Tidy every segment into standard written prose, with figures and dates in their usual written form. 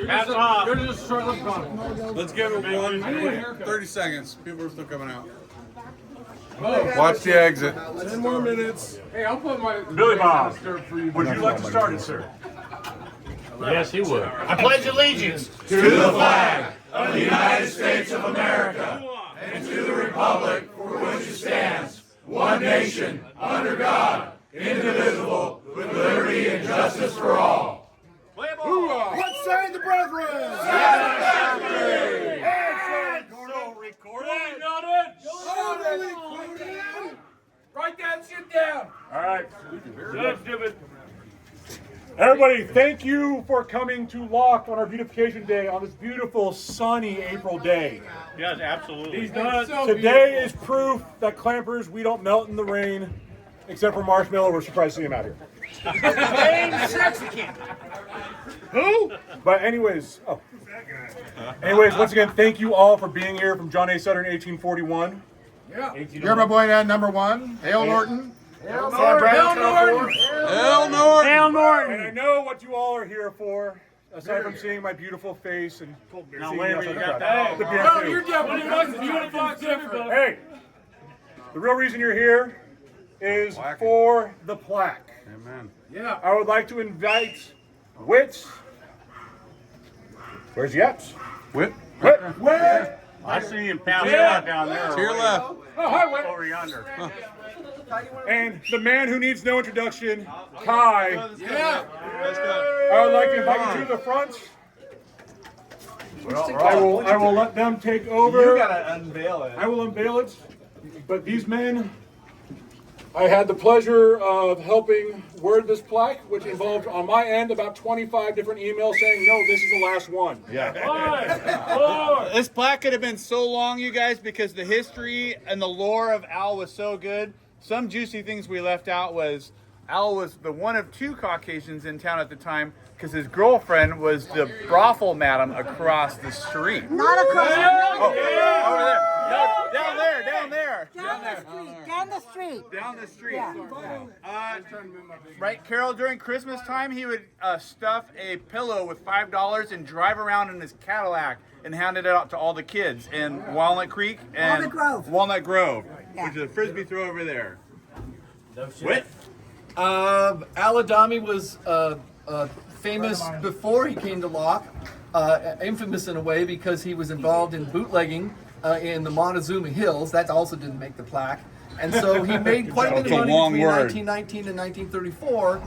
Hats off. You're just struggling. Let's give it 30 seconds. People are still coming out. Watch the exit. 10 more minutes. Hey, I'll put my Billy Bob, would you like to start it, sir? Yes, he would. I pledge allegiance to the flag of the United States of America and to the republic for which it stands, one nation, under God, indivisible, with liberty and justice for all. What say the brethren? Write that shit down. All right. Everybody, thank you for coming to Locke on our beautification day on this beautiful sunny April day. Yes, absolutely. Today is proof that clampers, we don't melt in the rain, except for Marshmallow. We're surprised to see him out here. Who? But anyways, once again, thank you all for being here from John A. Sutter in 1841. Yeah. You're my boy now, number one. Hail Norton. Hail Norton. Hell Norton. Hail Norton. And I know what you all are here for, aside from seeing my beautiful face and Now, seeing wait, us you on the got crowd. that. The beer No, too. you're definitely beautiful. Different. Hey, the real reason you're here is for the plaque. Amen. Yeah. I would like to invite Wits. Where's Yeps? Whit. Wit. I see him pounding out down there. To your left. Oh, hi, Wit. Over yonder. And the man who needs no introduction, Kai. Yeah. I would like to invite you to the front. I will let them take over. You gotta unveil it. I will unveil it. But these men, I had the pleasure of helping word this plaque, which involved on my end about 25 different emails saying, no, this is the last one. This plaque could have been so long, you guys, because the history and the lore of Al was so good. Some juicy things we left out was Al was the one of two Caucasians in town at the time because his girlfriend was the brothel madam across the street. Not across the street. Oh, over there. No, down there. Down the street. Down the street. Yeah. Right, Carol, during Christmas time, he would stuff a pillow with $5 and drive around in his Cadillac and hand it out to all the kids in Walnut Creek and Walnut Grove, Yeah. which is a frisbee throw over there. What? Al Adami was famous before he came to Locke, infamous in a way because he was involved in bootlegging in the Montezuma Hills. That also didn't make the plaque. And so he made quite a bit of money between 1919 and 1934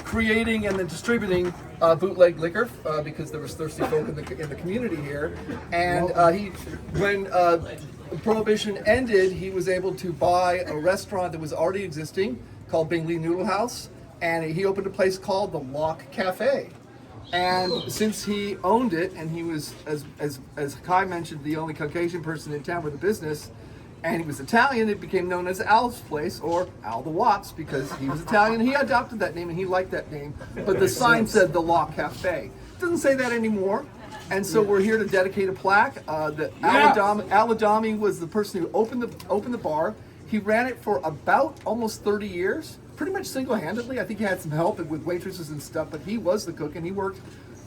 creating and then distributing bootleg liquor because there was thirsty folk in the community here. And when Prohibition ended, he was able to buy a restaurant that was already existing called Bingley Noodle House, and he opened a place called the Locke Cafe. And since he owned it, and he was, as Kai mentioned, the only Caucasian person in town with a business, and he was Italian, it became known as Al's Place, or Al the Watts, because he was Italian. He adopted that name, and he liked that name. But the sign said the Locke Cafe. It doesn't say that anymore. And so we're here to dedicate a plaque. Al Adami was the person who opened the bar. He ran it for about almost 30 years, pretty much single-handedly. I think he had some help with waitresses and stuff, but he was the cook, and he worked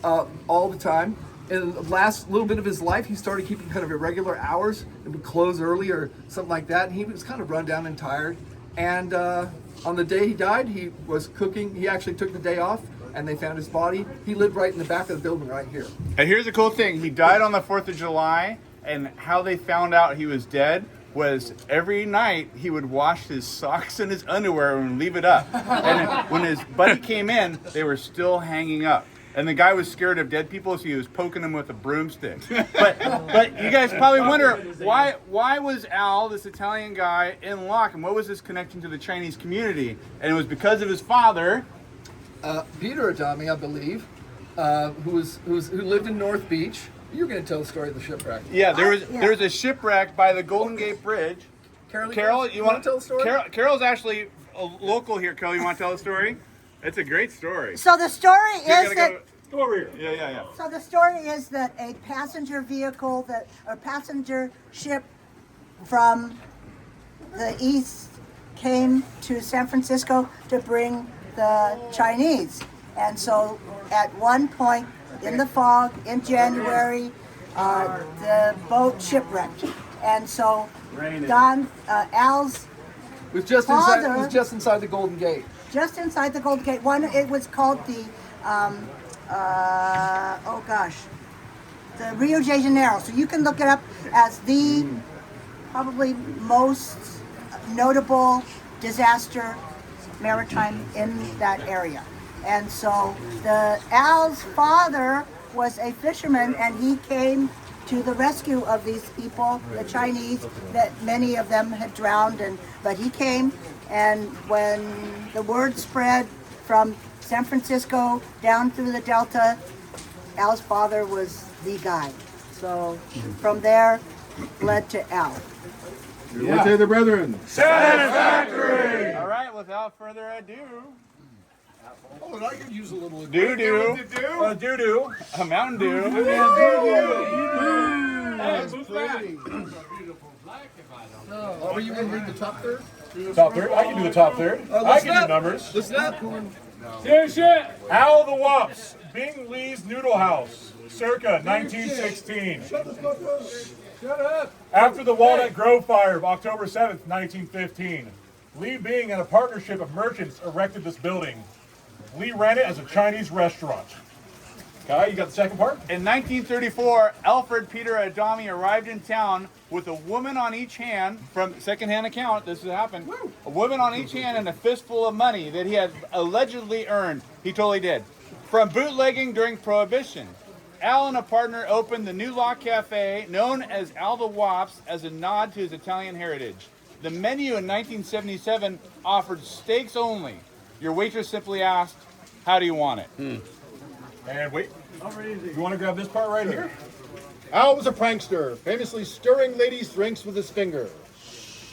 all the time. In the last little bit of his life, he started keeping kind of irregular hours and would close early or something like that. And he was kind of run down and tired. And on the day he died, he was cooking. He actually took the day off, and they found his body. He lived right in the back of the building right here. And here's the cool thing. He died on the 4th of July, and how they found out he was dead was every night he would wash his socks and his underwear and leave it up. And when his buddy came in, they were still hanging up. And the guy was scared of dead people, so he was poking them with a broomstick. But you guys probably wonder, why was Al, this Italian guy, in Locke, and what was his connection to the Chinese community? And it was because of his father, Peter Adami, I believe, who lived in North Beach. You're going to tell the story of the shipwreck. Yeah, there was a shipwreck by the Golden Gate Bridge. Carol, you want to tell the story? Carol's actually a local here. Carol, you want to tell the story? It's a great story. So the story is that. Go over here. Yeah. So the story is that a passenger vehicle or passenger ship from the east came to San Francisco to bring the Chinese, And so at one point in the fog in January, the boat shipwrecked. And so Al's It was just inside. It was just inside the Golden Gate. Just inside the Golden Gate. It was called the the Rio de Janeiro. So you can look it up as the probably most notable disaster maritime in that area. And so Al's father was a fisherman, and he came to the rescue of these people, the Chinese, that many of them had drowned, but he came, and when the word spread from San Francisco down through the Delta, Al's father was the guy. So from there, led to Al. What say the brethren? Satisfactory! All right, without further ado. Oh, and I could use a little Doo-doo. doo-doo. A Mountain Dew. Are you going to read the top third? Top third? I can do the top third. I can do numbers. Listen up. Al the Wops, Bing Lee's Noodle House, circa 1916. Shut up. After the Walnut Grove fire of October 7th, 1915, Lee Bing and a partnership of merchants erected this building. Lee ran it as a Chinese restaurant. Guy, you got the second part? In 1934, Alfred Peter Adami arrived in town with a woman on each hand, from secondhand account, this has happened, a woman on each hand and a fistful of money that he had allegedly earned, he totally did, from bootlegging during Prohibition. Al and a partner opened the New Law Cafe, known as Al the Wops, as a nod to his Italian heritage. The menu in 1977 offered steaks only. Your waitress simply asked, "How do you want it?" And wait, you want to grab this part right here? Al was a prankster, famously stirring ladies' drinks with his finger.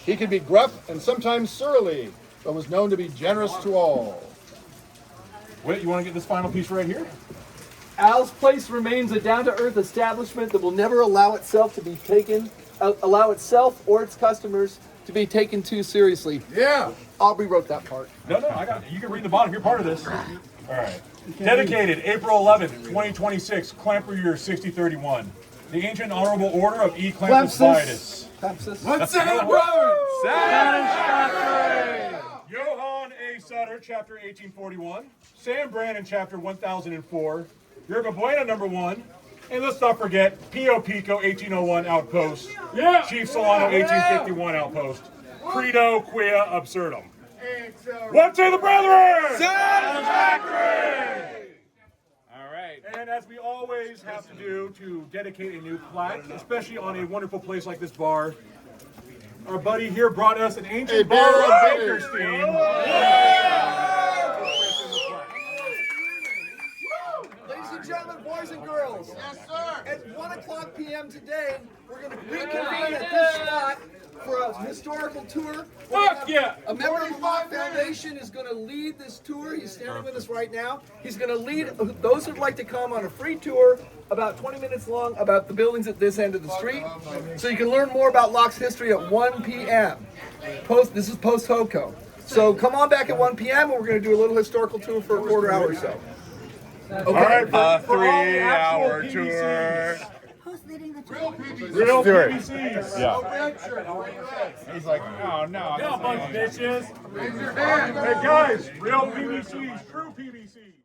He could be gruff and sometimes surly, but was known to be generous to all. Wait, you want to get this final piece right here? Al's Place remains a down-to-earth establishment that will never allow itself or its customers to be taken too seriously. Yeah. Aubrey wrote that part. No, I got it. You can read the bottom. You're part of this. All right. Dedicated April 11th, 2026, Clamper year 6031. The Ancient Honorable Order of E. Clampus Vitus. Let's say it, brother! Satisfactory! Johann A. Sutter, chapter 1841. Sam Brannon, chapter 1004. Yerba Buena, number 1. And let's not forget, Pio Pico, 1801 outpost. Yeah. Chief Solano, 1851 outpost. Credo quia absurdum. What say the brethren? Satisfactory! All right. And as we always have to do to dedicate a new plaque, especially on a wonderful place like this bar, our buddy here brought us an ancient bar of Bakersfield. Ladies and gentlemen, boys and girls. Yes, sir. At 1:00 p.m. today, we're going to reconvene at this spot for a historical tour. Fuck yeah! A member of the Law Foundation is going to lead this tour. He's standing with us right now. He's going to lead those who'd like to come on a free tour, about 20 minutes long, about the buildings at this end of the street. So you can learn more about Locke's history at 1 p.m. This is post-HOCO. So come on back at 1 p.m. and we're going to do a little historical tour for a quarter hour or so. Okay. All right, A 3-hour tour. Who's leading the tour? Real Stuart. PVCs. Yeah. He's like, oh no. Get a bunch of bitches. Hey guys, real PVCs, true PVCs.